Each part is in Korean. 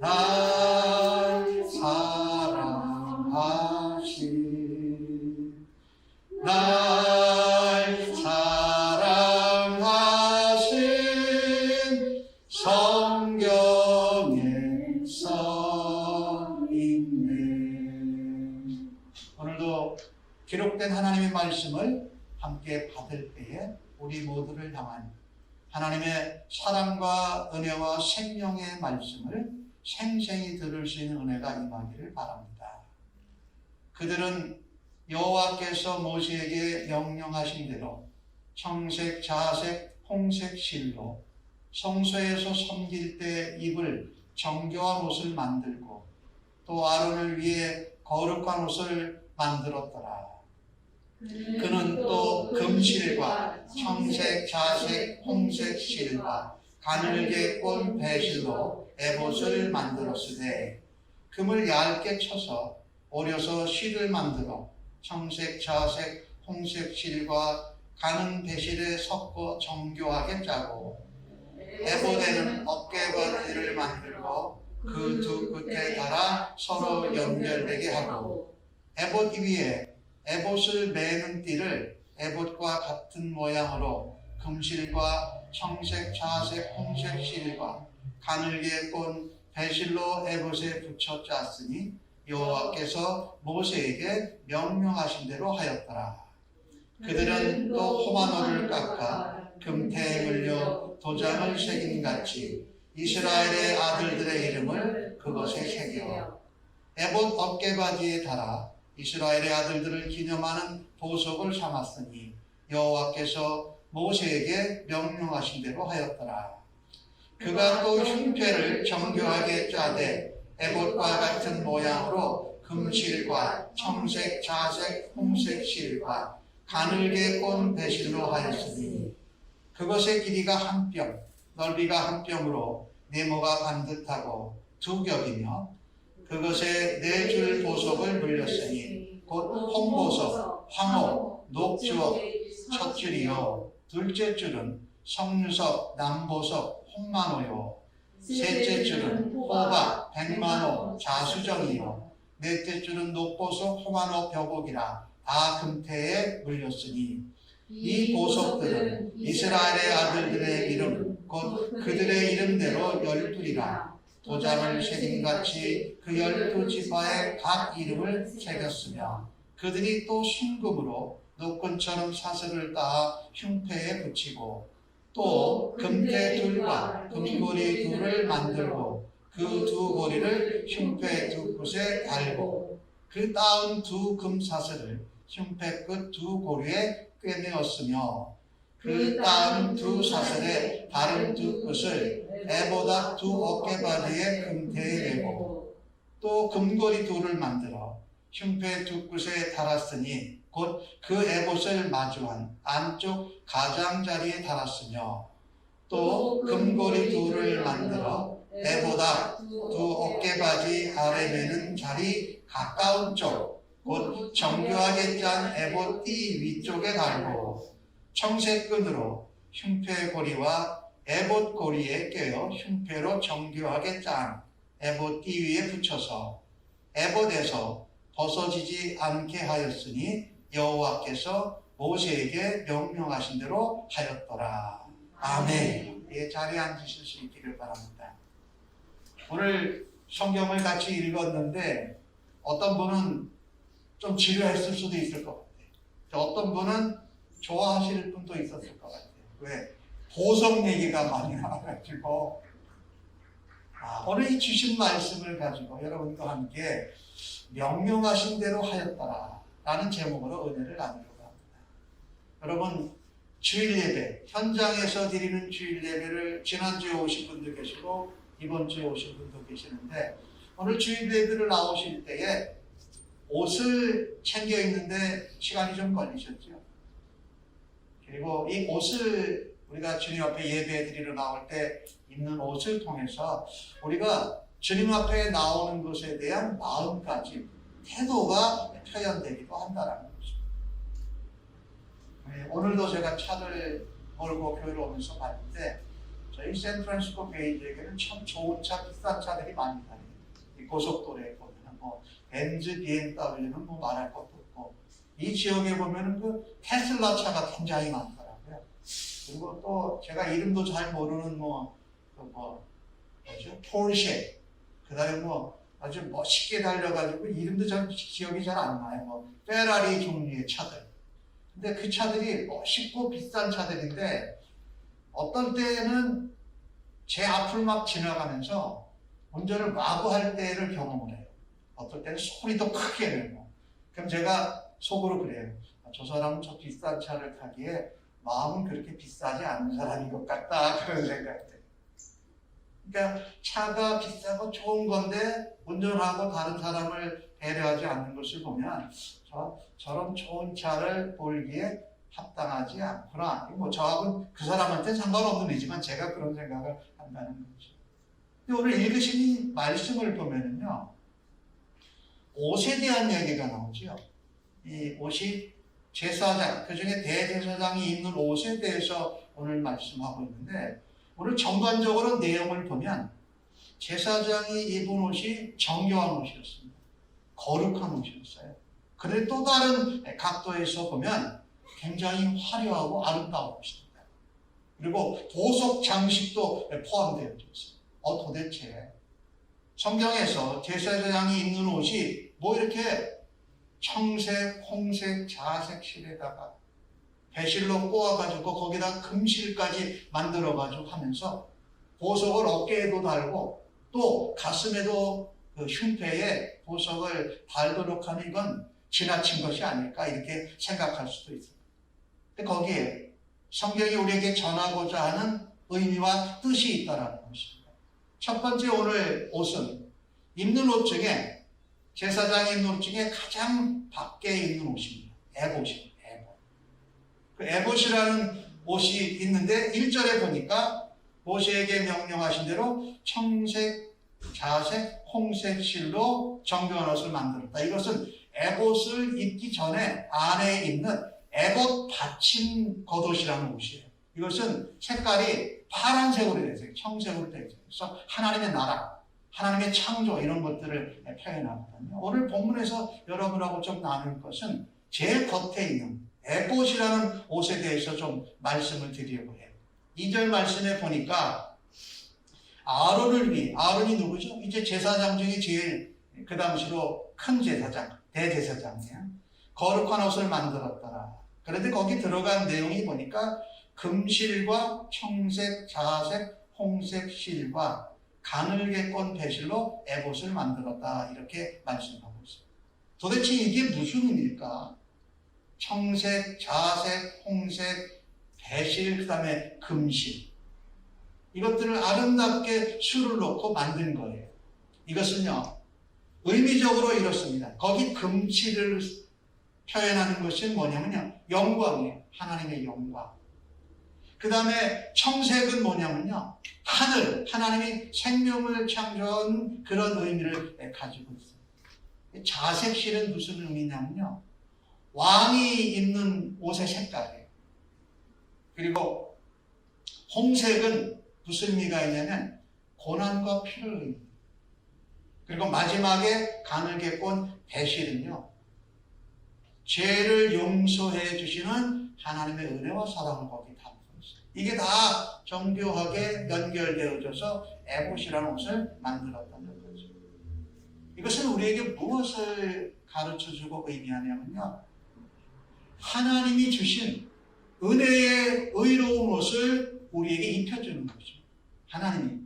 날 사랑하신 날 사랑하신 성경에 써 있네. 오늘도 기록된 하나님의 말씀을 함께 받을 때에 우리 모두를 향한 하나님의 사랑과 은혜와 생명의 말씀을 생생히 들을 수 있는 은혜가 임하기를 바랍니다. 그들은 여호와께서 모세에게 명령하신 대로 청색, 자색, 홍색 실로 성소에서 섬길 때 입을 정교한 옷을 만들고 또 아론을 위해 거룩한 옷을 만들었더라. 그는 또 금실과 청색, 자색, 홍색 실과 가늘게 꼰 배실로 에봇을 만들었으되 금을 얇게 쳐서 오려서 실을 만들어 청색, 자색, 홍색 실과 가는 배실에 섞어 정교하게 짜고 에봇에는 어깨바지를 만들고 그 두 끝에 달아 서로 연결되게 하고 에봇 위에 에봇을 매는 띠를 에봇과 같은 모양으로 금실과 청색, 자색, 홍색 실과 가늘게 꼰 배실로 에봇에 붙여 짰으니 여호와께서 모세에게 명령하신 대로 하였더라. 그들은 또 호마노를 깎아 금태에 물려 도장을 새긴 같이 이스라엘의 아들들의 이름을 그것에 새겨 에봇 어깨바지에 달아 이스라엘의 아들들을 기념하는 보석을 삼았으니 여호와께서 모세에게 명령하신 대로 하였더라. 그가 또 흉패를 정교하게 짜되 에봇과 같은 모양으로 금실과 청색, 자색, 홍색 실과 가늘게 꼰 배실로 하였으니 그것의 길이가 한 뼘, 넓이가 한 뼘으로 네모가 반듯하고 두 겹이며 그것에 네 줄 보석을 물렸으니 곧 홍보석, 황호, 녹주옥 첫 줄이요 둘째 줄은 석류석, 남보석, 홍만호요 셋째 줄은 호박, 백만호, 자수정이요 넷째 줄은 녹보석, 호만호 벼곡이라 다 금태에 물렸으니 이 보석들은 이스라엘의 아들들의 이름 곧 그들의 이름대로 12이라 도장을 새김같이 그 12지파의 각 이름을 새겼으며 그들이 또 순금으로 노끈처럼 사슬을 따 흉패에 붙이고 또 금태 둘과 금고리 둘을 만들고 그 두 고리를 흉패 두 끝에 달고 그 따은 두 금사슬을 흉패 끝 두 고리에 꿰매었으며 그 따은 두 사슬의 다른 두 끝을 에보다 두 어깨바지에 금태에 매고 또 금고리 둘을 만들어 흉패 두 끝에 달았으니 곧 그 에봇을 마주한 안쪽 가장자리에 달았으며 또 금고리 둘을 만들어 에보다 두 어깨바지 아래 매는 자리 가까운 쪽 곧 정교하게 짠 에봇 띠 위쪽에 달고 청색 끈으로 흉패 고리와 에봇 고리에 꿰어 흉패로 정교하게 짠 에봇 띠 위에 붙여서 에봇에서 벗어지지 않게 하였으니 여호와께서 모세에게 명령하신 대로 하였더라. 아멘. 예, 자리에 앉으실 수 있기를 바랍니다. 오늘 성경을 같이 읽었는데 어떤 분은 좀 지루했을 수도 있을 것 같아요. 어떤 분은 좋아하실 분도 있었을 것 같아요. 왜? 보석 얘기가 많이 나와가지고 오늘 이 주신 말씀을 가지고 여러분과 함께 명령하신 대로 하였더라 라는 제목으로 은혜를 나누려고 합니다. 여러분 주일 예배, 현장에서 드리는 주일 예배를 지난주에 오신 분도 계시고 이번 주에 오신 분도 계시는데 오늘 주일 예배를 나오실 때에 옷을 챙겨 입는데 시간이 좀 걸리셨죠. 그리고 이 옷을 우리가 주님 앞에 예배 드리러 나올 때 입는 옷을 통해서 우리가 주님 앞에 나오는 것에 대한 마음가짐, 태도가 표현되기도 한다는 것입니다. 오늘도 제가 차를 몰고 교회로 오면서 봤는데 저희 샌프란시스코 베이 지역에는 참 좋은 차, 비싼 차들이 많이 다녀요. 이 고속도로에 보면 뭐 벤츠, BMW는 뭐 말할 것도 없고, 이 지역에 보면은 그 테슬라 차가 굉장히 많더라고요. 그리고 또 제가 이름도 잘 모르는 뭐죠? 포르쉐, 그다음에 뭐 아주 멋있게 달려가지고 이름도 잘 기억이 잘 안 나요. 뭐 페라리 종류의 차들. 근데 그 차들이 멋있고 비싼 차들인데 어떤 때는 제 앞을 막 지나가면서 운전을 마구 할 때를 경험을 해요. 어떨 때는 소리도 크게 내고. 그럼 제가 속으로 그래요. 저 사람은 저 비싼 차를 타기에 마음은 그렇게 비싸지 않은 사람인 것 같다. 그런 생각이 들어요. 그러니까 차가 비싸고 좋은 건데 운전하고 다른 사람을 배려하지 않는 것을 보면 저런 좋은 차를 몰기에 합당하지 않구나. 뭐 저하고는 그 사람한테 상관없는 일이지만 제가 그런 생각을 한다는 거죠. 근데 오늘 읽으신 이 말씀을 보면은요, 옷에 대한 얘기가 나오죠. 이 옷이 제사장, 그 중에 대제사장이 입는 옷에 대해서 오늘 말씀하고 있는데, 오늘 전반적으로 내용을 보면 제사장이 입은 옷이 정교한 옷이었습니다. 거룩한 옷이었어요. 그런데 또 다른 각도에서 보면 굉장히 화려하고 아름다운 옷입니다. 그리고 보석 장식도 포함되어 있어요. 도대체 성경에서 제사장이 입는 옷이 뭐 이렇게 청색, 홍색, 자색 실에다가 배실로 꼬아가지고 거기다 금실까지 만들어가지고 하면서 보석을 어깨에도 달고 또 가슴에도 그 흉패에 보석을 달도록 하는 이건 지나친 것이 아닐까 이렇게 생각할 수도 있습니다. 근데 거기에 성경이 우리에게 전하고자 하는 의미와 뜻이 있다는 것입니다. 첫 번째 오늘 옷은 입는 옷 중에 제사장이 입는 옷 중에 가장 밖에 입는 옷입니다. 에봇입니다. 그 에봇이라는 옷이 있는데 1절에 보니까 모세에게 명령하신 대로 청색, 자색, 홍색 실로 정교한 옷을 만들었다. 이것은 에봇을 입기 전에 안에 입는 에봇 받침 겉옷이라는 옷이에요. 이것은 색깔이 파란색으로 되어 있어요. 청색으로 되어 있어요. 그래서 하나님의 나라, 하나님의 창조 이런 것들을 표현하거든요. 오늘 본문에서 여러분하고 좀 나눌 것은 제일 겉에 있는 에봇이라는 옷에 대해서 좀 말씀을 드리려고 해요. 2절 말씀에 보니까 아론을 위해, 아론이 누구죠? 이제 제사장 중에 제일 그 당시로 큰 제사장, 대제사장이에요. 거룩한 옷을 만들었더라. 그런데 거기 들어간 내용이 보니까 금실과 청색, 자색, 홍색 실과 가늘게 꼰 배실로 에봇을 만들었다. 이렇게 말씀하고 있습니다. 도대체 이게 무슨 의미일까? 청색, 자색, 홍색, 배실, 그 다음에 금실. 이것들을 아름답게 수를 놓고 만든 거예요. 이것은요, 의미적으로 이렇습니다. 거기 금실을 표현하는 것은 뭐냐면요, 영광이에요. 하나님의 영광. 그 다음에 청색은 뭐냐면요, 하늘, 하나님이 생명을 창조한 그런 의미를 가지고 있어요. 자색실은 무슨 의미냐면요, 왕이 입는 옷의 색깔이에요. 그리고 홍색은 무슨 의미가 있냐면 고난과 피를 의미해요. 그리고 마지막에 가늘게 꼰 배실은요, 죄를 용서해 주시는 하나님의 은혜와 사랑을 거기 담고 있어요. 이게 다 정교하게 연결되어져서 에봇이라는 옷을 만들었다는 거죠. 이것은 우리에게 무엇을 가르쳐주고 의미하냐면요, 하나님이 주신 은혜의 의로운 옷을 우리에게 입혀주는 거죠. 하나님이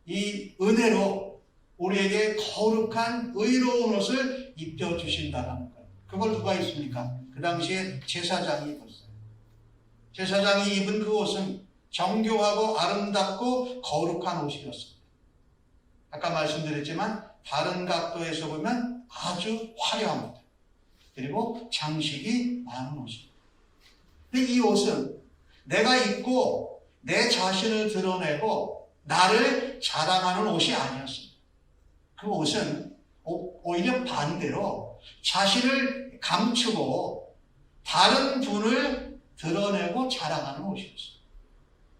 이 은혜로 우리에게 거룩한 의로운 옷을 입혀주신다는 거예요. 그걸 누가 입습니까? 그 당시에 제사장이 입었어요. 제사장이 입은 그 옷은 정교하고 아름답고 거룩한 옷이었습니다. 아까 말씀드렸지만 다른 각도에서 보면 아주 화려합니다. 그리고 장식이 많은 옷입니다. 근데 이 옷은 내가 입고 내 자신을 드러내고 나를 자랑하는 옷이 아니었습니다. 그 옷은 오히려 반대로 자신을 감추고 다른 분을 드러내고 자랑하는 옷이었습니다.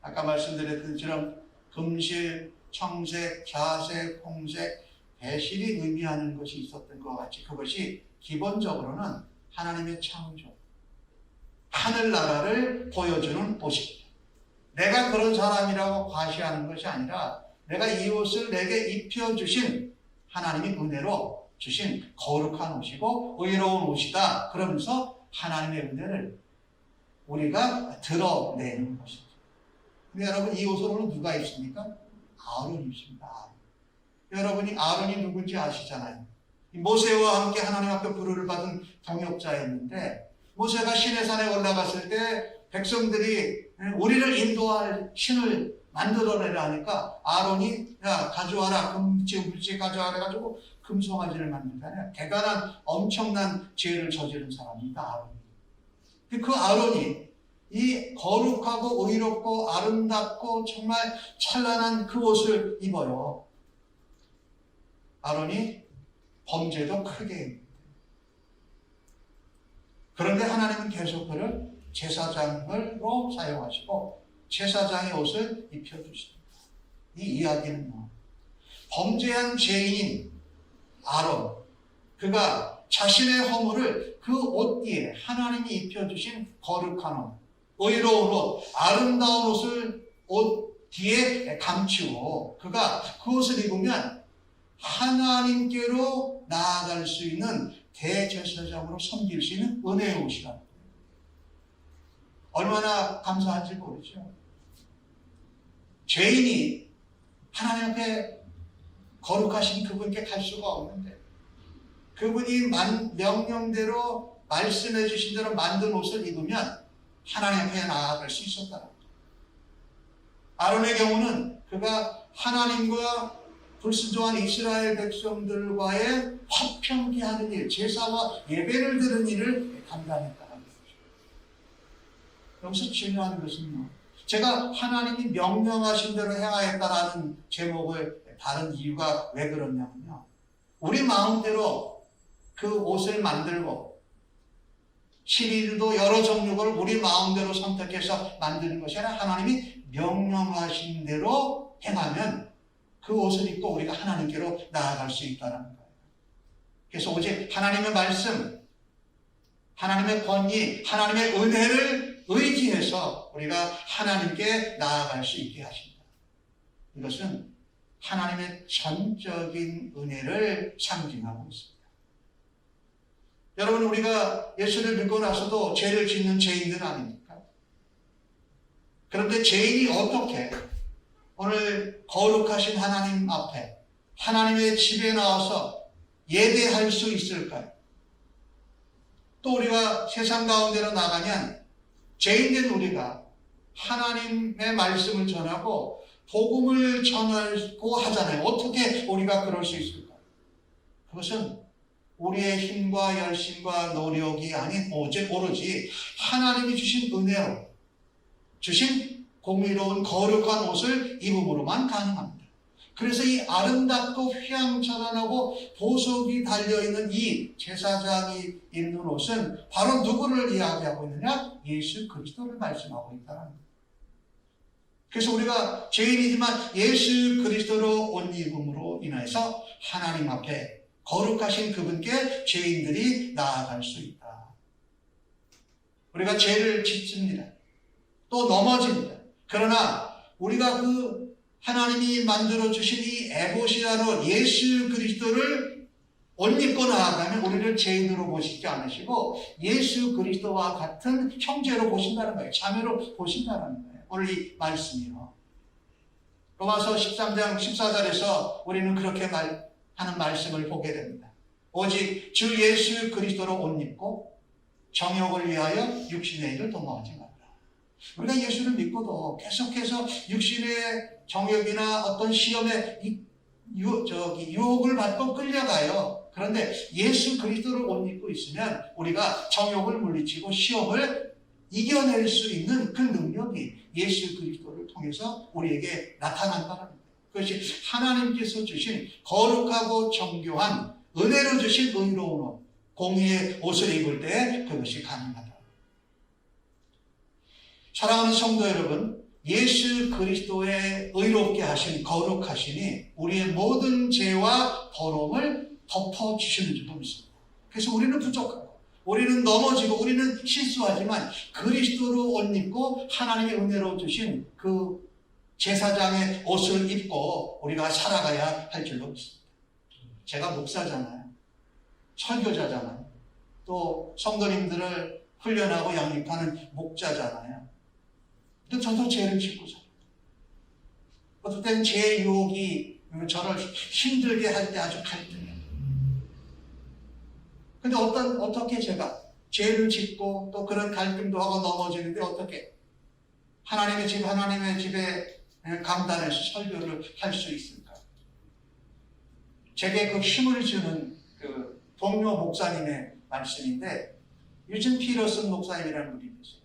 아까 말씀드렸던 것처럼 금실, 청색, 자색, 홍색, 배실이 의미하는 것이 있었던 것 같이 그것이 기본적으로는 하나님의 창조, 하늘나라를 보여주는 옷입니다. 내가 그런 사람이라고 과시하는 것이 아니라 내가 이 옷을 내게 입혀주신 하나님이 은혜로 주신 거룩한 옷이고 의로운 옷이다. 그러면서 하나님의 은혜를 우리가 드러내는 것입니다. 근데 여러분, 이 옷을 오늘 누가 입습니까? 아론이 입습니다. 여러분이 아론이 누군지 아시잖아요. 모세와 함께 하나님 앞에 부르를 받은 동역자였는데 모세가 시내산에 올라갔을 때 백성들이 우리를 인도할 신을 만들어내라 하니까 아론이 야 가져와라 금지 가져와라 해가지고 금송아지를 만들다니 대단한 엄청난 죄를 저지른 사람입니다. 아론이. 그 아론이 이 거룩하고 의롭고 아름답고 정말 찬란한 그 옷을 입어요. 아론이 범죄도 크게 했는데 그런데 하나님은 계속 그를 제사장으로 사용하시고 제사장의 옷을 입혀주십니다. 이 이야기는요, 범죄한 죄인인 아론, 그가 자신의 허물을 그 옷 뒤에 하나님이 입혀주신 거룩한 옷, 의로운 옷, 아름다운 옷을 옷 뒤에 감추고 그가 그 옷을 입으면 하나님께로 나아갈 수 있는 대제사장으로 섬길 수 있는 은혜의 옷이라는 거예요. 얼마나 감사한지 모르죠. 죄인이 하나님 앞에 거룩하신 그분께 갈 수가 없는데 그분이 명령대로 말씀해 주신 대로 만든 옷을 입으면 하나님 앞에 나아갈 수 있었다는 거예요. 아론의 경우는 그가 하나님과 불순종한 이스라엘 백성들과의 화평케 하는 일, 제사와 예배를 드리는 일을 감당했다는 것이죠. 여기서 중요한 것은요, 제가 하나님이 명령하신 대로 행하였다라는 제목을 다른 이유가 왜 그렇냐면요, 우리 마음대로 그 옷을 만들고 시리도 여러 종류를 우리 마음대로 선택해서 만드는 것이 아니라 하나님이 명령하신 대로 행하면 그 옷을 입고 우리가 하나님께로 나아갈 수 있다는 거예요. 그래서 오직 하나님의 말씀, 하나님의 권위, 하나님의 은혜를 의지해서 우리가 하나님께 나아갈 수 있게 하신다. 이것은 하나님의 전적인 은혜를 상징하고 있습니다. 여러분, 우리가 예수를 믿고 나서도 죄를 짓는 죄인들 아닙니까? 그런데 죄인이 어떻게 오늘 거룩하신 하나님 앞에 하나님의 집에 나와서 예배할 수 있을까요? 또 우리가 세상 가운데로 나가면 죄인된 우리가 하나님의 말씀을 전하고 복음을 전하고 하잖아요. 어떻게 우리가 그럴 수 있을까요? 그것은 우리의 힘과 열심과 노력이 아닌 오로지 하나님이 주신 은혜로 주신 공의로운 거룩한 옷을 입음으로만 가능합니다. 그래서 이 아름답고 휘황찬란하고 보석이 달려있는 이 제사장이 입는 옷은 바로 누구를 이야기하고 있느냐? 예수 그리스도를 말씀하고 있다는 거예요. 그래서 우리가 죄인이지만 예수 그리스도로 옷 입음으로 인해서 하나님 앞에 거룩하신 그분께 죄인들이 나아갈 수 있다. 우리가 죄를 짓습니다. 또 넘어집니다. 그러나 우리가 그 하나님이 만들어주신 이 에봇이라는 예수 그리스도를 옷 입고 나아가면 우리를 죄인으로 보시지 않으시고 예수 그리스도와 같은 형제로 보신다는 거예요. 자매로 보신다는 거예요. 오늘 이 말씀이요. 로마서 13장 14절에서 우리는 그렇게 하는 말씀을 보게 됩니다. 오직 주 예수 그리스도로 옷 입고 정욕을 위하여 육신의 일을 도모하지 말라. 우리가 예수를 믿고도 계속해서 육신의 정욕이나 어떤 시험에 유혹을 받고 끌려가요. 그런데 예수 그리스도를 옷 입고 있으면 우리가 정욕을 물리치고 시험을 이겨낼 수 있는 그 능력이 예수 그리스도를 통해서 우리에게 나타난다는 거예요. 그것이 하나님께서 주신 거룩하고 정교한 은혜로 주신 의로운 옷, 공의의 옷을 입을 때 그것이 가능하다. 사랑하는 성도 여러분, 예수 그리스도의 의롭게 하신 거룩하시니 우리의 모든 죄와 버림을 덮어주시는 줄로 믿습니다. 그래서 우리는 부족하고 우리는 넘어지고 우리는 실수하지만 그리스도로 옷 입고 하나님의 은혜로 주신 그 제사장의 옷을 입고 우리가 살아가야 할 줄로 믿습니다. 제가 목사잖아요. 설교자잖아요. 또 성도님들을 훈련하고 양육하는 목자잖아요. 근데 저도 죄를 짓고 살아요. 어떨 때는 죄의 유혹이 저를 힘들게 할 때 아주 갈등해요. 근데 어떻게 제가 죄를 짓고 또 그런 갈등도 하고 넘어지는데 어떻게 하나님의 집에 감단해서 설교를 할 수 있을까? 제게 그 힘을 주는 그 동료 목사님의 말씀인데, 유진 피러슨 목사님이라는 분이 계세요.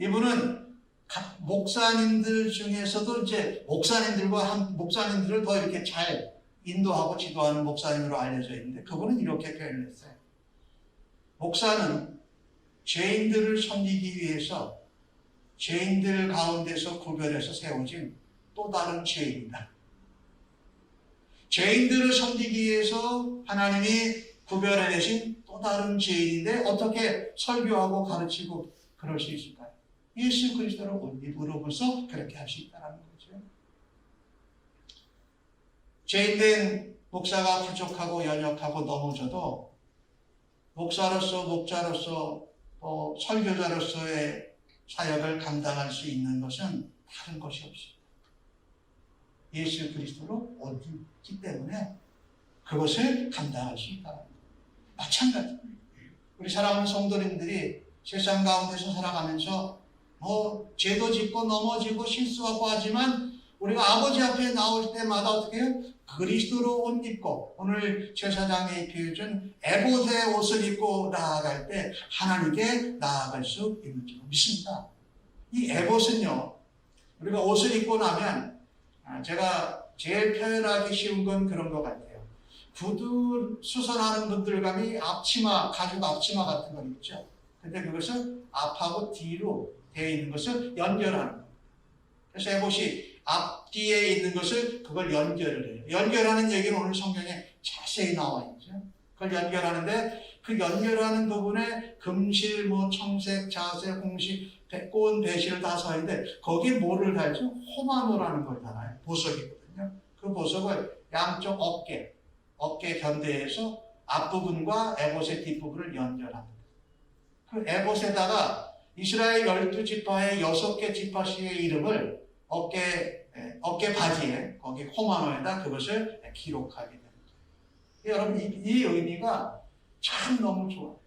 이분은 각 목사님들 중에서도 이제 목사님들을 더 이렇게 잘 인도하고 지도하는 목사님으로 알려져 있는데, 그분은 이렇게 표현을 했어요. 목사는 죄인들을 섬기기 위해서 죄인들 가운데서 구별해서 세워진 또 다른 죄인이다. 죄인들을 섬기기 위해서 하나님이 구별해내신 또 다른 죄인인데 어떻게 설교하고 가르치고 그럴 수 있을까요? 예수 그리스도를 옷 입으로서 그렇게 할 수 있다는 거죠. 죄인된 목사가 부족하고 연약하고 넘어져도 목사로서 목자로서 또 설교자로서의 사역을 감당할 수 있는 것은 다른 것이 없습니다. 예수 그리스도로 옷 입기 때문에 그것을 감당할 수 있다. 마찬가지입니다. 우리 사랑하는 성도님들이 세상 가운데서 살아가면서 죄도 짓고 넘어지고 실수하고 하지만 우리가 아버지 앞에 나올 때마다 어떻게 해요? 그리스도로 옷 입고 오늘 제사장이 입혀준 에봇의 옷을 입고 나아갈 때 하나님께 나아갈 수 있는 줄 믿습니다. 이 에봇은요, 우리가 옷을 입고 나면 제가 제일 표현하기 쉬운 건 그런 것 같아요. 구두 수선하는 분들 감이 앞치마, 가죽 앞치마 같은 거 있죠. 근데 그것을 앞하고 뒤로 되어 있는 것을 연결하는 거예요. 그래서 에봇이 앞뒤에 있는 것을 그걸 연결을 해요. 연결하는 얘기는 오늘 성경에 자세히 나와 있죠. 그걸 연결하는데 그 연결하는 부분에 금실, 청색, 자색, 홍시, 꽃, 배실을 다 서 있는데 거기에 뭐를 달죠? 호마노라는 걸 달아요. 보석이거든요. 그 보석을 양쪽 어깨 견대에서 앞부분과 에봇의 뒷부분을 연결합니다. 그 에봇에다가 이스라엘 12지파의 6개 지파씨의 이름을 어깨 바지에 거기 호마노에다 그것을 기록하게 됩니다. 여러분 이 의미가 참 너무 좋아요.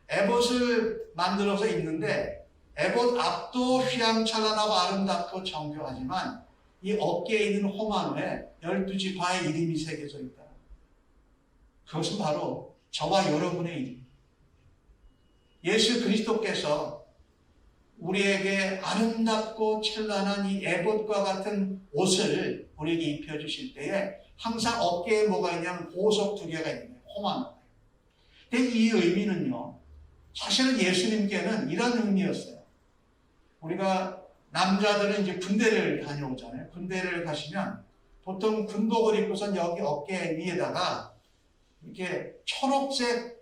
에봇을 만들어서 입는데 에봇 앞도 휘황찬란하고 아름답고 정교하지만 이 어깨에 있는 호마노에 12지파의 이름이 새겨져 있다. 그것은 바로 저와 여러분의 이름. 예수 그리스도께서 우리에게 아름답고 찬란한 이 에봇과 같은 옷을 우리에게 입혀주실 때에 항상 어깨에 뭐가 있냐면 보석 2개가 있네요. 호마노. 근데 이 의미는요, 사실은 예수님께는 이런 의미였어요. 우리가 남자들은 이제 군대를 다녀오잖아요. 군대를 가시면 보통 군복을 입고선 여기 어깨 위에다가 이렇게 초록색을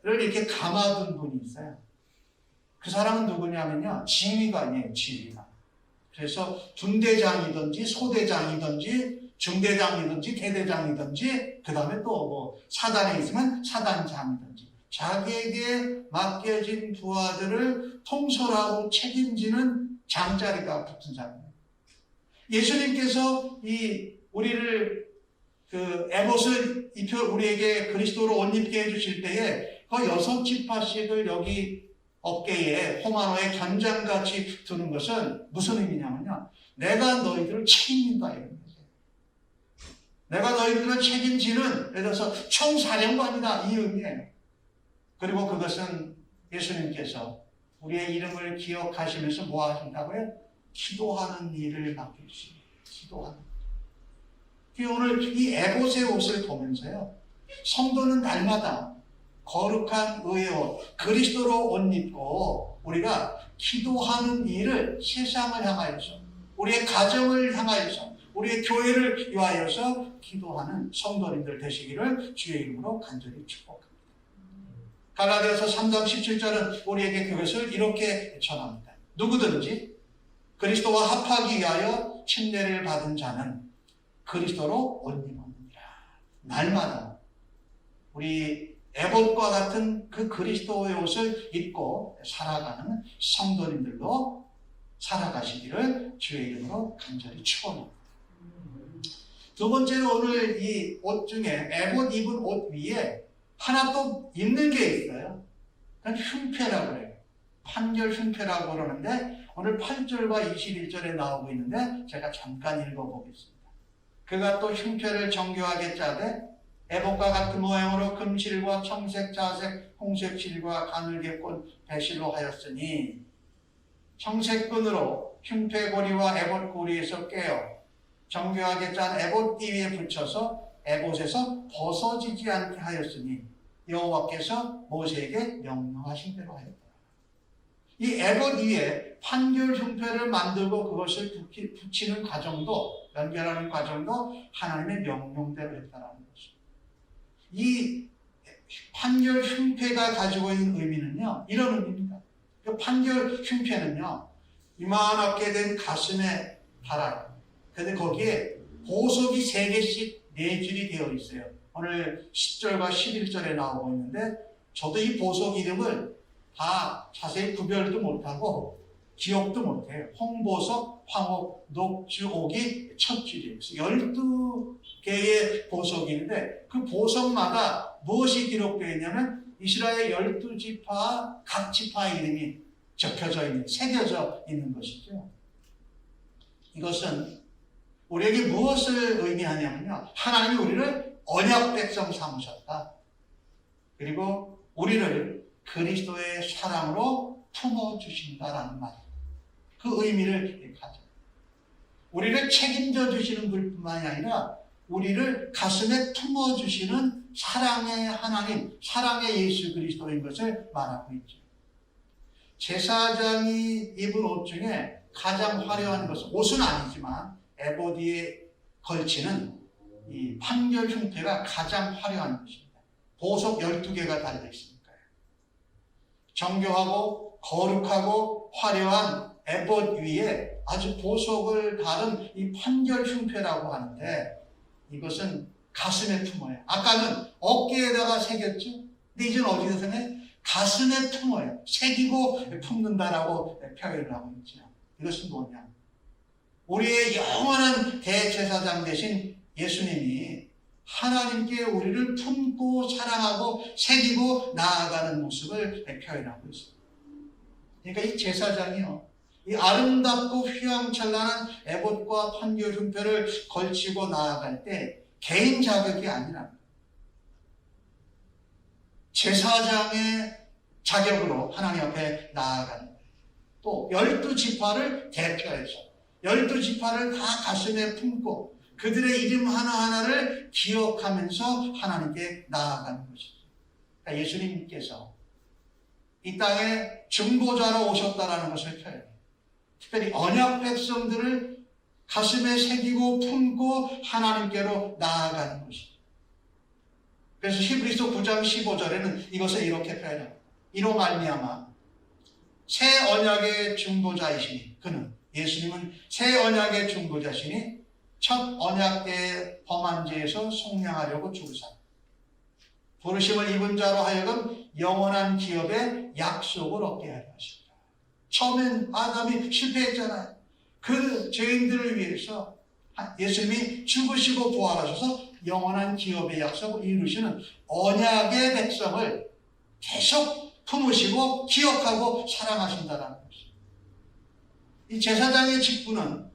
이렇게 감아둔 분이 있어요. 그 사람은 누구냐면요, 지휘관이에요. 지휘관. 그래서 중대장이든지 소대장이든지 중대장이든지 대대장이든지 그 다음에 또 사단에 있으면 사단장이든지 자기에게 맡겨진 부하들을 통솔하고 책임지는 장자리가 붙은 사람이에요. 예수님께서 우리를 에봇을 입혀 우리에게 그리스도로 옷 입게 해주실 때에 그 6지파씩을 여기 어깨에 호마노에 견장같이 두는 것은 무슨 의미냐면요, 내가 너희들을 책임진다 이런 거죠. 내가 너희들을 책임지는, 예를 들어서 총사령관이다 이 의미예요. 그리고 그것은 예수님께서 우리의 이름을 기억하시면서 뭐 하신다고요? 기도하는 일을 맡기십니다. 기도하는 일. 오늘 이 에봇의 옷을 보면서요, 성도는 날마다 거룩한 의의 옷, 그리스도로 옷 입고 우리가 기도하는 일을 세상을 향하여서, 우리의 가정을 향하여서, 우리의 교회를 위하여서 기도하는 성도님들 되시기를 주의 이름으로 간절히 축복합니다. 갈라디아서 3장 17절은 우리에게 그것을 이렇게 전합니다. 누구든지 그리스도와 합하기 위하여 침례를 받은 자는 그리스도로 옷 입었느니라. 날마다 우리 에봇과 같은 그 그리스도의 옷을 입고 살아가는 성도님들로 살아가시기를 주의 이름으로 간절히 축원합니다. 두 번째로 오늘 이 옷 중에 에봇 입은 옷 위에 하나 또 있는 게 있어요. 그건 흉패라고 그래요. 판결 흉패라고 그러는데 오늘 8절과 21절에 나오고 있는데 제가 잠깐 읽어보겠습니다. 그가 또 흉패를 정교하게 짜되 에봇과 같은 모양으로 금실과 청색, 자색, 홍색 실과 가늘게 꼰 배실로 하였으니 청색 끈으로 흉패 고리와 에봇 고리에서 꿰어 정교하게 짠 에봇 띠 위에 붙여서 에봇에서 벗어지지 않게 하였으니 여호와께서 모세에게 명령하신 대로 하였다. 이 에봇 위에 판결 흉패를 만들고 그것을 붙이는 과정도, 연결하는 과정도 하나님의 명령대로 했다라는 것입니다. 이 판결 흉패가 가지고 있는 의미는요, 이런 의미입니다. 그 판결 흉패는요, 이만하게 된 가슴에 달아요. 근데 거기에 보석이 3개씩 4줄이 되어 있어요. 오늘 10절과 11절에 나오고 있는데 저도 이 보석 이름을 다 자세히 구별도 못하고 기억도 못해요. 홍보석, 황옥, 녹주, 옥이 첫 줄이에요. 12개의 보석이 있는데 그 보석마다 무엇이 기록되어 있냐면 이스라엘 12지파 각 지파의 이름이 적혀져 있는, 새겨져 있는 것이죠. 이것은 우리에게 무엇을 의미하냐면요, 하나님이 우리를 언약 백성 삼으셨다. 그리고 우리를 그리스도의 사랑으로 품어주신다라는 말. 그 의미를 가져. 우리를 책임져 주시는 것뿐만이 아니라 우리를 가슴에 품어주시는 사랑의 하나님, 사랑의 예수 그리스도인 것을 말하고 있죠. 제사장이 입은 옷 중에 가장 화려한 것은, 옷은 아니지만 에보디에 걸치는 이 판결 흉패가 가장 화려한 것입니다. 보석 12개가 달려있으니까요. 정교하고 거룩하고 화려한 에봇 위에 아주 보석을 다룬 이 판결 흉패라고 하는데 이것은 가슴에 품어요. 아까는 어깨에다가 새겼죠? 근데 이제는 어디서 새네? 가슴에 품어요. 새기고 품는다라고 표현을 하고 있죠. 이것은 뭐냐? 우리의 영원한 대제사장 되신 예수님이 하나님께 우리를 품고 사랑하고 새기고 나아가는 모습을 표현하고 있습니다. 그러니까 이 제사장이요, 이 아름답고 휘황찬란한 에봇과 판결 흉패를 걸치고 나아갈 때 개인 자격이 아니라 제사장의 자격으로 하나님 앞에 나아가는 거예요. 또 12지파를 대표해서 12지파를 다 가슴에 품고 그들의 이름 하나하나를 기억하면서 하나님께 나아가는 것이죠. 그러니까 예수님께서 이 땅에 중보자로 오셨다라는 것을 표현해요. 특별히 언약 백성들을 가슴에 새기고 품고 하나님께로 나아가는 것이죠. 그래서 히브리서 9장 15절에는 이것을 이렇게 표현합니다. 이로 말미암아 새 언약의 중보자이시니, 그는 예수님은 새 언약의 중보자시니 첫 언약 때의 범한 죄에서 속량하려고 죽으사 부르심을 입은 자로 하여금 영원한 기업의 약속을 얻게 하려 하십니다. 처음엔 아담이 실패했잖아요. 그 죄인들을 위해서 예수님이 죽으시고 부활하셔서 영원한 기업의 약속을 이루시는 언약의 백성을 계속 품으시고 기억하고 사랑하신다는 것입니다. 이 제사장의 직분은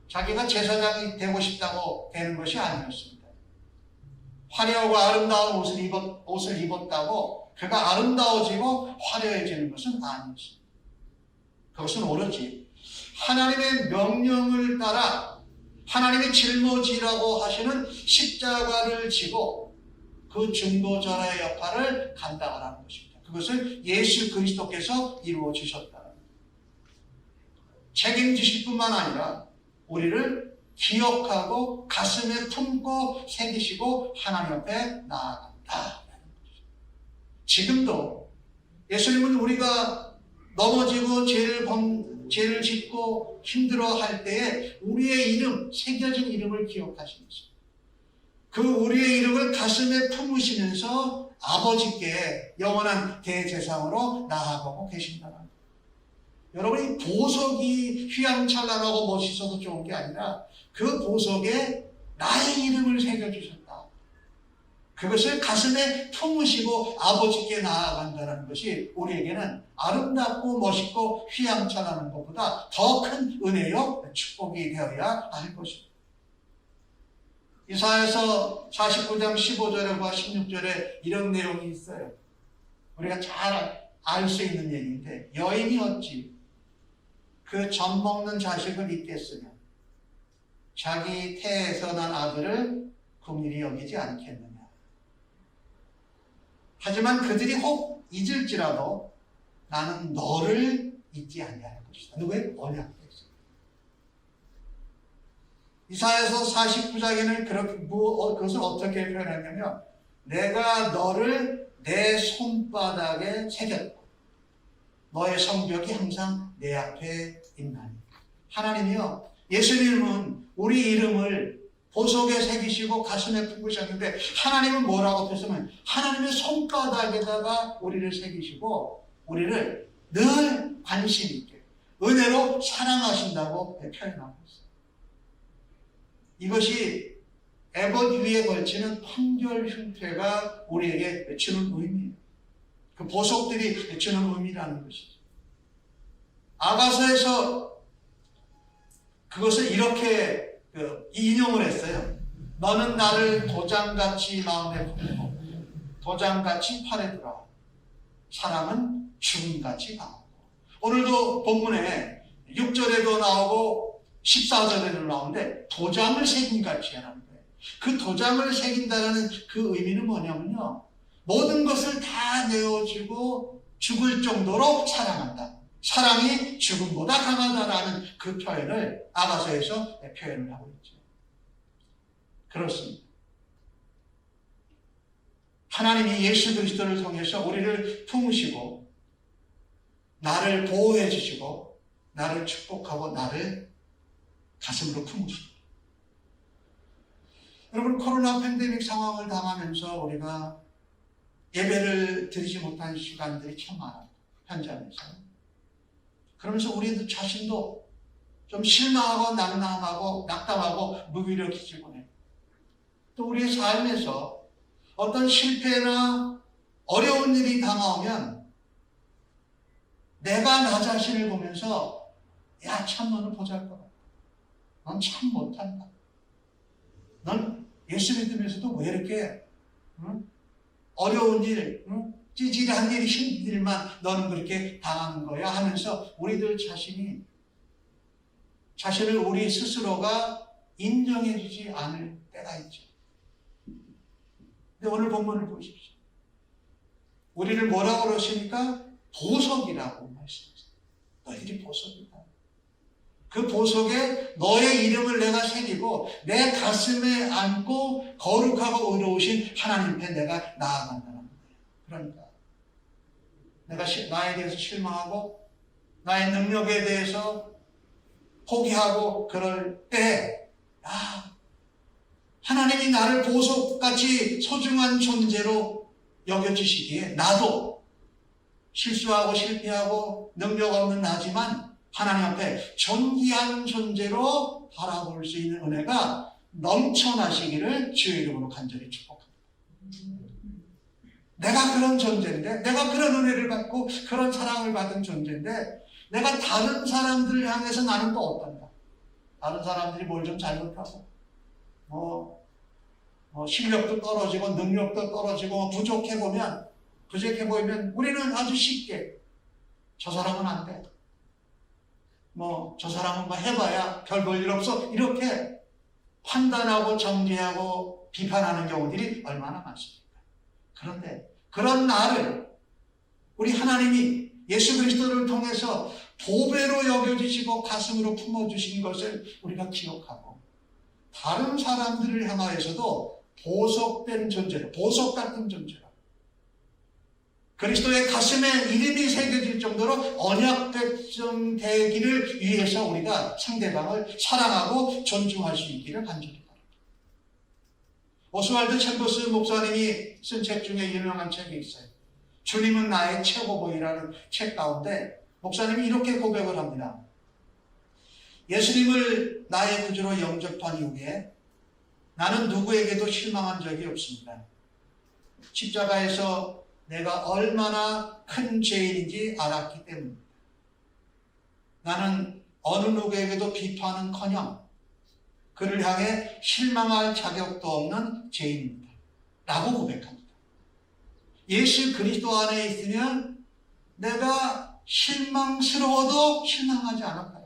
자기가 제사장이 되고 싶다고 되는 것이 아니었습니다. 화려하고 아름다운 옷을 입었다고 그가 아름다워지고 화려해지는 것은 아니었습니다. 그것은 오로지 하나님의 명령을 따라 하나님의 짊어지라고 하시는 십자가를 지고 그 중보자의 역할을 감당하라는 것입니다. 그것을 예수 그리스도께서 이루어 주셨다. 책임지실 뿐만 아니라 우리를 기억하고 가슴에 품고 새기시고 하나님 앞에 나아간다. 지금도 예수님은 우리가 넘어지고 죄를 짓고 힘들어할 때에 우리의 이름, 새겨진 이름을 기억하시면서 그 우리의 이름을 가슴에 품으시면서 아버지께 영원한 대제사장으로 나아가고 계신다는 거예요. 여러분, 이 보석이 휘황찬란하고 멋있어도 좋은 게 아니라 그 보석에 나의 이름을 새겨주셨다. 그것을 가슴에 품으시고 아버지께 나아간다는 것이 우리에게는 아름답고 멋있고 휘황찬란한 것보다 더 큰 은혜요 축복이 되어야 할 것입니다. 이사야서 49장 15절과 16절에 이런 내용이 있어요. 우리가 잘 알 수 있는 얘기인데, 여인이 어찌 그 젖 먹는 자식을 잊겠으며 자기 태에서 난 아들을 긍휼히 여기지 않겠느냐. 하지만 그들이 혹 잊을지라도 나는 너를 잊지 아니할 것이다. 누구의 언약했어요. 이사야서 49장에는 그것을 어떻게 표현하냐면, 내가 너를 내 손바닥에 새겼고 너의 성벽이 항상 내 앞에 있나니. 하나님이요, 예수님은 우리 이름을 보석에 새기시고 가슴에 품으셨는데, 하나님은 뭐라고 했으면 하나님의 손바닥에다가 우리를 새기시고 우리를 늘 관심 있게 은혜로 사랑하신다고 표현하고 있어요. 이것이 에봇 위에 걸치는 판결 흉패가 우리에게 주는 의미예요. 그 보석들이 주는 의미라는 것이죠. 아가서에서 그것을 이렇게 인용을 했어요. 너는 나를 도장같이 마음에 품고 도장같이 팔에 들어 사랑은 죽음같이 나오고. 오늘도 본문에 6절에도 나오고 14절에도 나오는데 도장을 새김같이 하라는 거예요. 그 도장을 새긴다는 그 의미는 뭐냐면요, 모든 것을 다 내어주고 죽을 정도로 사랑한다. 사랑이 죽음보다 강하다라는 그 표현을 아가서에서 표현을 하고 있죠. 그렇습니다. 하나님이 예수 그리스도를 통해서 우리를 품으시고 나를 보호해 주시고 나를 축복하고 나를 가슴으로 품으십니다. 여러분, 코로나 팬데믹 상황을 당하면서 우리가 예배를 드리지 못한 시간들이 참 많아요. 현장에서. 그러면서 우리 자신도 좀 실망하고 낙담하고 무기력해지곤 해요. 또 우리의 삶에서 어떤 실패나 어려운 일이 다가오면 내가 나 자신을 보면서, 야, 참 너는 보잘것없다. 넌 참 못한다. 넌 예수 믿으면서도 왜 이렇게 어려운 일, 찌질한 일, 힘든 일만 너는 그렇게 당하는 거야 하면서 우리들 자신을 우리 스스로가 인정해 주지 않을 때가 있죠. 근데 오늘 본문을 보십시오. 우리를 뭐라고 그러십니까? 보석이라고 말씀하세요. 너희들이 보석이다. 그 보석에 너의 이름을 내가 새기고 내 가슴에 안고 거룩하고 의로우신 하나님 앞에 내가 나아간다는 거예요. 그러니까 내가 나에 대해서 실망하고 나의 능력에 대해서 포기하고 그럴 때, 하나님이 나를 보석같이 소중한 존재로 여겨주시기에 나도 실수하고 실패하고 능력 없는 나지만 하나님 앞에 존귀한 존재로 바라볼 수 있는 은혜가 넘쳐나시기를 주의 이름으로 간절히 축복합니다. 내가 그런 존재인데, 내가 그런 은혜를 받고 그런 사랑을 받은 존재인데, 내가 다른 사람들을 향해서 나는 또 어떤가? 다른 사람들이 뭘 좀 잘못하고 실력도 떨어지고 능력도 떨어지고 부족해 보이면 우리는 아주 쉽게 저 사람은 안 돼. 저 사람은 해봐야 별 볼 일 없어. 이렇게 판단하고 정죄하고 비판하는 경우들이 얼마나 많습니까? 그런데 그런 나를 우리 하나님이 예수 그리스도를 통해서 보배로 여겨주시고 가슴으로 품어주신 것을 우리가 기억하고 다른 사람들을 향하여서도 보석된 존재로, 보석 같은 존재로 그리스도의 가슴에 이름이 새겨질 정도로 언약 백성 되기를 위해서 우리가 상대방을 사랑하고 존중할 수 있기를 간절히 바랍니다. 오스왈드 챔버스 목사님이 쓴 책 중에 유명한 책이 있어요. 주님은 나의 최고봉이라는 책 가운데 목사님이 이렇게 고백을 합니다. 예수님을 나의 구주로 영접한 이후에 나는 누구에게도 실망한 적이 없습니다. 십자가에서 내가 얼마나 큰 죄인인지 알았기 때문입니다. 나는 어느 누구에게도 비판은커녕 그를 향해 실망할 자격도 없는 죄인입니다. 라고 고백합니다. 예수 그리스도 안에 있으면 내가 실망스러워도 실망하지 않았다.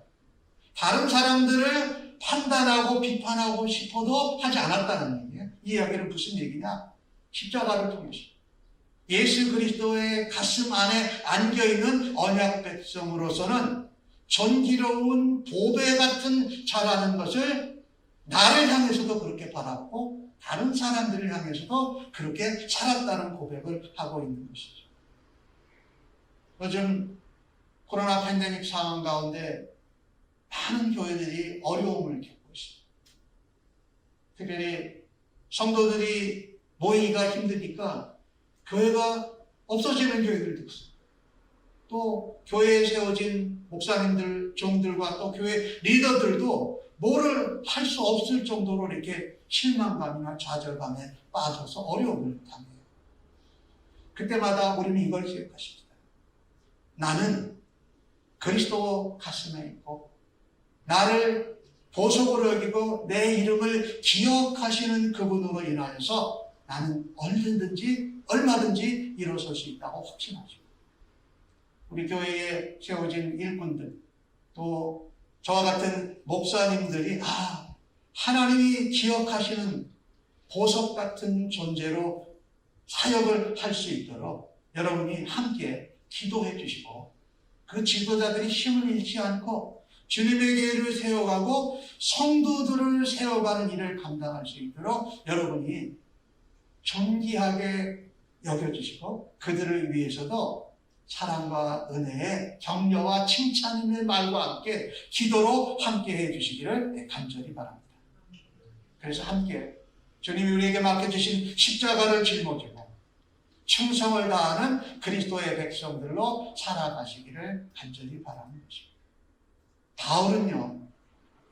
다른 사람들을 판단하고 비판하고 싶어도 하지 않았다는 얘기예요. 이 이야기는 무슨 얘기냐? 십자가를 통해서 예수 그리스도의 가슴 안에 안겨있는 언약 백성으로서는 존귀로운 보배 같은 자라는 것을 나를 향해서도 그렇게 바랐고 다른 사람들을 향해서도 그렇게 살았다는 고백을 하고 있는 것이죠. 요즘 코로나 팬데믹 상황 가운데 많은 교회들이 어려움을 겪고 있습니다. 특별히 성도들이 모이기가 힘드니까 교회가 없어지는 교회들도 있어요. 또 교회에 세워진 목사님들, 종들과 또 교회 리더들도 뭐를 할 수 없을 정도로 이렇게 실망감이나 좌절감에 빠져서 어려움을 당해요. 그때마다 우리는 이걸 기억하십니다. 나는 그리스도 가슴에 있고 나를 보석으로 여기고 내 이름을 기억하시는 그분으로 인하여서 나는 얼마든지 일어설 수 있다고 확신하죠. 우리 교회에 세워진 일꾼들, 또 저와 같은 목사님들이 하나님이 기억하시는 보석 같은 존재로 사역을 할 수 있도록 여러분이 함께 기도해 주시고 그 지도자들이 힘을 잃지 않고 주님의 교회를 세워가고 성도들을 세워가는 일을 감당할 수 있도록 여러분이 존귀하게 여겨주시고 그들을 위해서도 사랑과 은혜의 격려와 칭찬의 말과 함께 기도로 함께 해주시기를 간절히 바랍니다. 그래서 함께 주님이 우리에게 맡겨주신 십자가를 짊어지고 충성을 다하는 그리스도의 백성들로 살아가시기를 간절히 바라는 것입니다. 바울은요,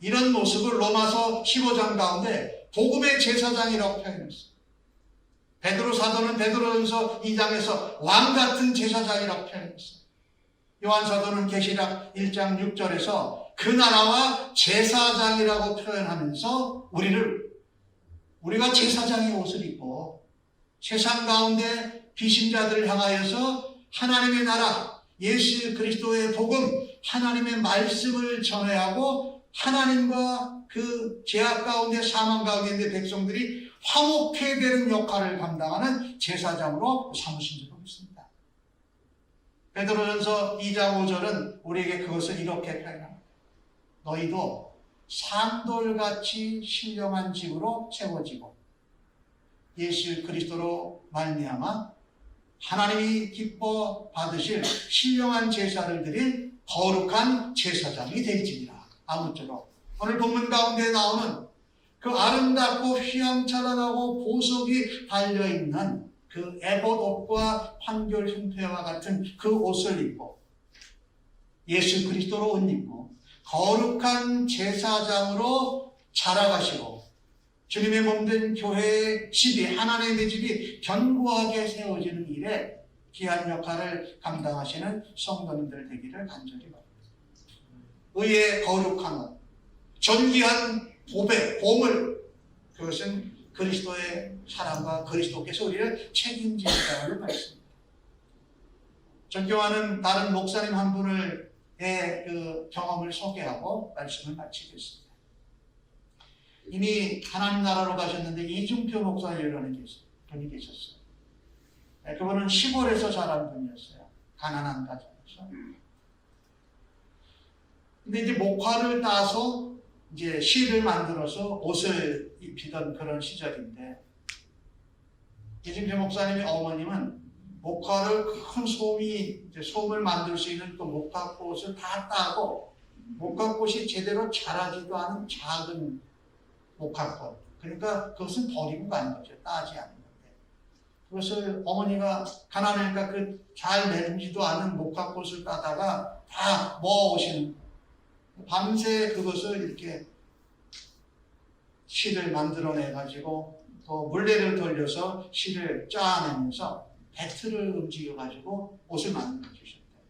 이런 모습을 로마서 15장 가운데 복음의 제사장이라고 표현했어요. 베드로 사도는 베드로전서 2장에서 왕 같은 제사장이라고 표현했어요. 요한 사도는 계시록 1장 6절에서 그 나라와 제사장이라고 표현하면서 우리가 제사장의 옷을 입고 세상 가운데 비신자들을 향하여서 하나님의 나라, 예수 그리스도의 복음, 하나님의 말씀을 전해하고 하나님과 그 죄악 가운데 사망 가운데 있는 백성들이 화목해 되는 역할을 감당하는 제사장으로 삼으신 적이 있습니다. 베드로전서 2장 5절은 우리에게 그것을 이렇게 표현합니다. 너희도 산돌같이 신령한 집으로 세워지고 예수 그리스도로 말미암아 하나님이 기뻐 받으실 신령한 제사를 드린 거룩한 제사장이 될지니라. 아무쪼록 오늘 본문 가운데 나오는 그 아름답고 휘황찬란하고 보석이 달려있는 그 에봇 옷과 판결 흉패와 같은 그 옷을 입고 예수 그리스도로 옷 입고 거룩한 제사장으로 자라가시고 주님의 몸된 교회의 집이 하나님의 집이 견고하게 세워지는 일에 귀한 역할을 감당하시는 성도님들 되기를 간절히 바랍니다. 의의 거룩한 옷, 존귀한 보배, 보물, 그것은 그리스도의 사랑과 그리스도께서 우리를 책임지시다는 말씀입니다. 존경하는 다른 목사님 한 분의 그 경험을 소개하고 말씀을 마치겠습니다. 이미 하나님 나라로 가셨는데 이중표 목사님이라는 분이 계셨어요. 그분은 시골에서 자란 분이었어요. 가난한 가정에서. 근데 이제 목화를 따서 이제 실을 만들어서 옷을 입히던 그런 시절인데, 이진표 목사님의 어머님은 목화를 큰 솜을 만들 수 있는 그 목화꽃을 다 따고, 목화꽃이 제대로 자라지도 않은 작은 목화꽃, 그러니까 그것은 버리고 가는 거죠. 따지 않는 건데, 그것을 어머니가 가난하니까 그 잘 맺지도 않은 목화꽃을 따다가 다 모아오시는 거예요. 밤새 그것을 이렇게 실을 만들어내가지고 또 물레를 돌려서 실을 짜내면서 배틀을 움직여가지고 옷을 만들어 주셨대요.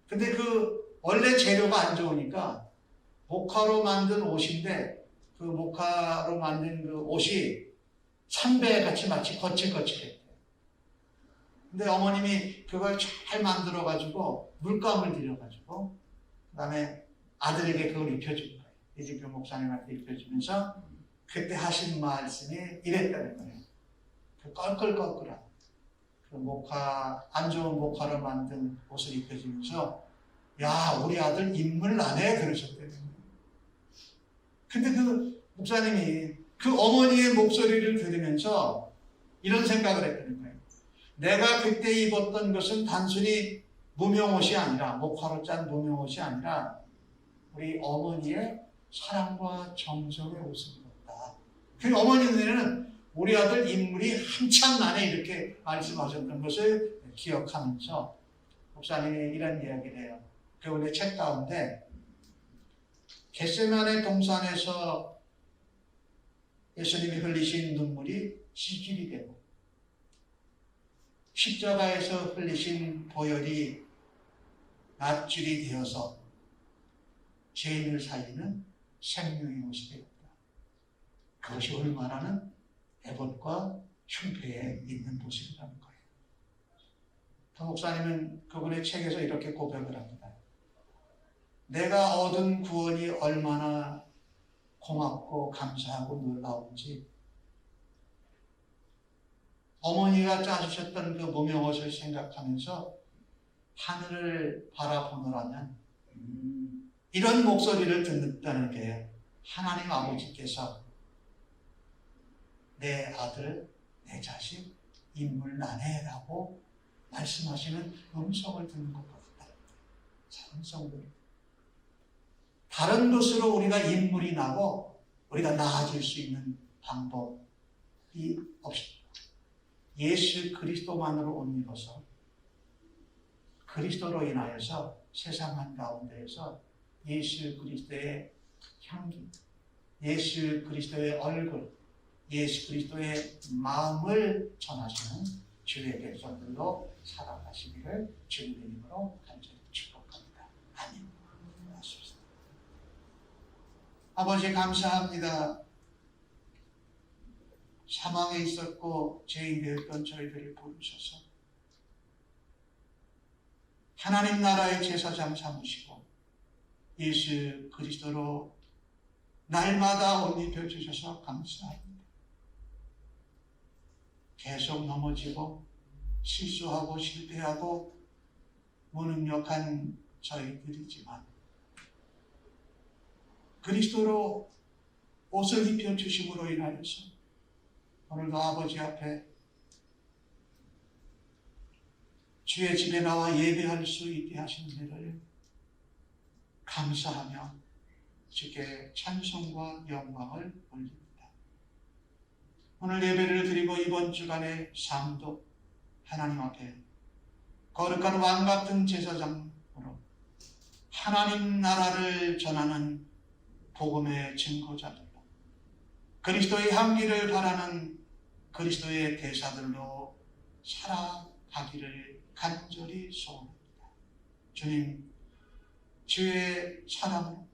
근데 그 원래 재료가 안 좋으니까 목화로 만든 옷인데, 그 목화로 만든 그 옷이 삼배같이 마치 거칠거칠했대요. 근데 어머님이 그걸 잘 만들어가지고 물감을 들여가지고 그 다음에 아들에게 그걸 입혀준 거예요. 이진표 목사님한테 입혀주면서 그때 하신 말씀이 이랬다는 거예요. 그 껄끌껄끌한 그 목화, 안 좋은 목화로 만든 옷을 입혀주면서 야, 우리 아들 인물 나네 그러셨대요. 근데 그 목사님이 그 어머니의 목소리를 들으면서 이런 생각을 했다는 거예요. 내가 그때 입었던 것은 단순히 무명옷이 아니라, 목화로 짠 무명옷이 아니라 우리 어머니의 사랑과 정성의 옷을 입었다. 그 어머니 눈에는 우리 아들 인물이 한참 나네 이렇게 말씀하셨던 것을 기억하면서 목사님이 이런 이야기를 해요. 그 원래 책 가운데 겟세마네 동산에서 예수님이 흘리신 눈물이 지질이 되고, 십자가에서 흘리신 보혈이 낫줄이 되어서 죄인을 살리는 생명의 옷이 되었다. 그것이 얼마나는 애봇과 흉패에 있는 모습이라는 거예요. 더 목사님은 그분의 책에서 이렇게 고백을 합니다. 내가 얻은 구원이 얼마나 고맙고 감사하고 놀라운지, 어머니가 짜주셨던 그 무명옷을 생각하면서 하늘을 바라보노라면 이런 목소리를 듣는다는 게, 하나님 아버지께서 내 아들, 내 자식 인물 나네 라고 말씀하시는 음성을 듣는 것 같다. 음성을. 다른 것으로 우리가 인물이 나고 우리가 나아질 수 있는 방법이 없습니다. 예수 그리스도만으로 옷 입어서 그리스도로 인하여서 세상 한가운데에서 예수 그리스도의 향기, 예수 그리스도의 얼굴, 예수 그리스도의 마음을 전하시는 주의 백성들로 살아가시기를 주님의 이름으로 간절히 축복합니다. 아멘. 아버지 감사합니다. 사망에 있었고 죄인 되었던 저희들을 부르셔서 하나님 나라의 제사장 삼으시고 예수 그리스도로 날마다 옷 입혀주셔서 감사합니다. 계속 넘어지고 실수하고 실패하고 무능력한 저희들이지만 그리스도로 옷을 입혀주심으로 인하여서 오늘도 아버지 앞에 주의 집에 나와 예배할 수 있게 하신 일을 감사하며 주께 찬송과 영광을 올립니다. 오늘 예배를 드리고 이번 주간의 삶도 하나님 앞에 거룩한 왕 같은 제사장으로 하나님 나라를 전하는 복음의 증거자들로, 그리스도의 향기를 바라는 그리스도의 대사들로 살아가기를 간절히 소원합니다. 주님, 주의 사랑으로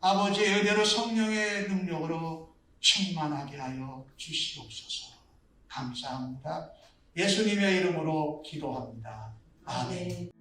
아버지의 은혜로 성령의 능력으로 충만하게 하여 주시옵소서. 감사합니다. 예수님의 이름으로 기도합니다. 아멘.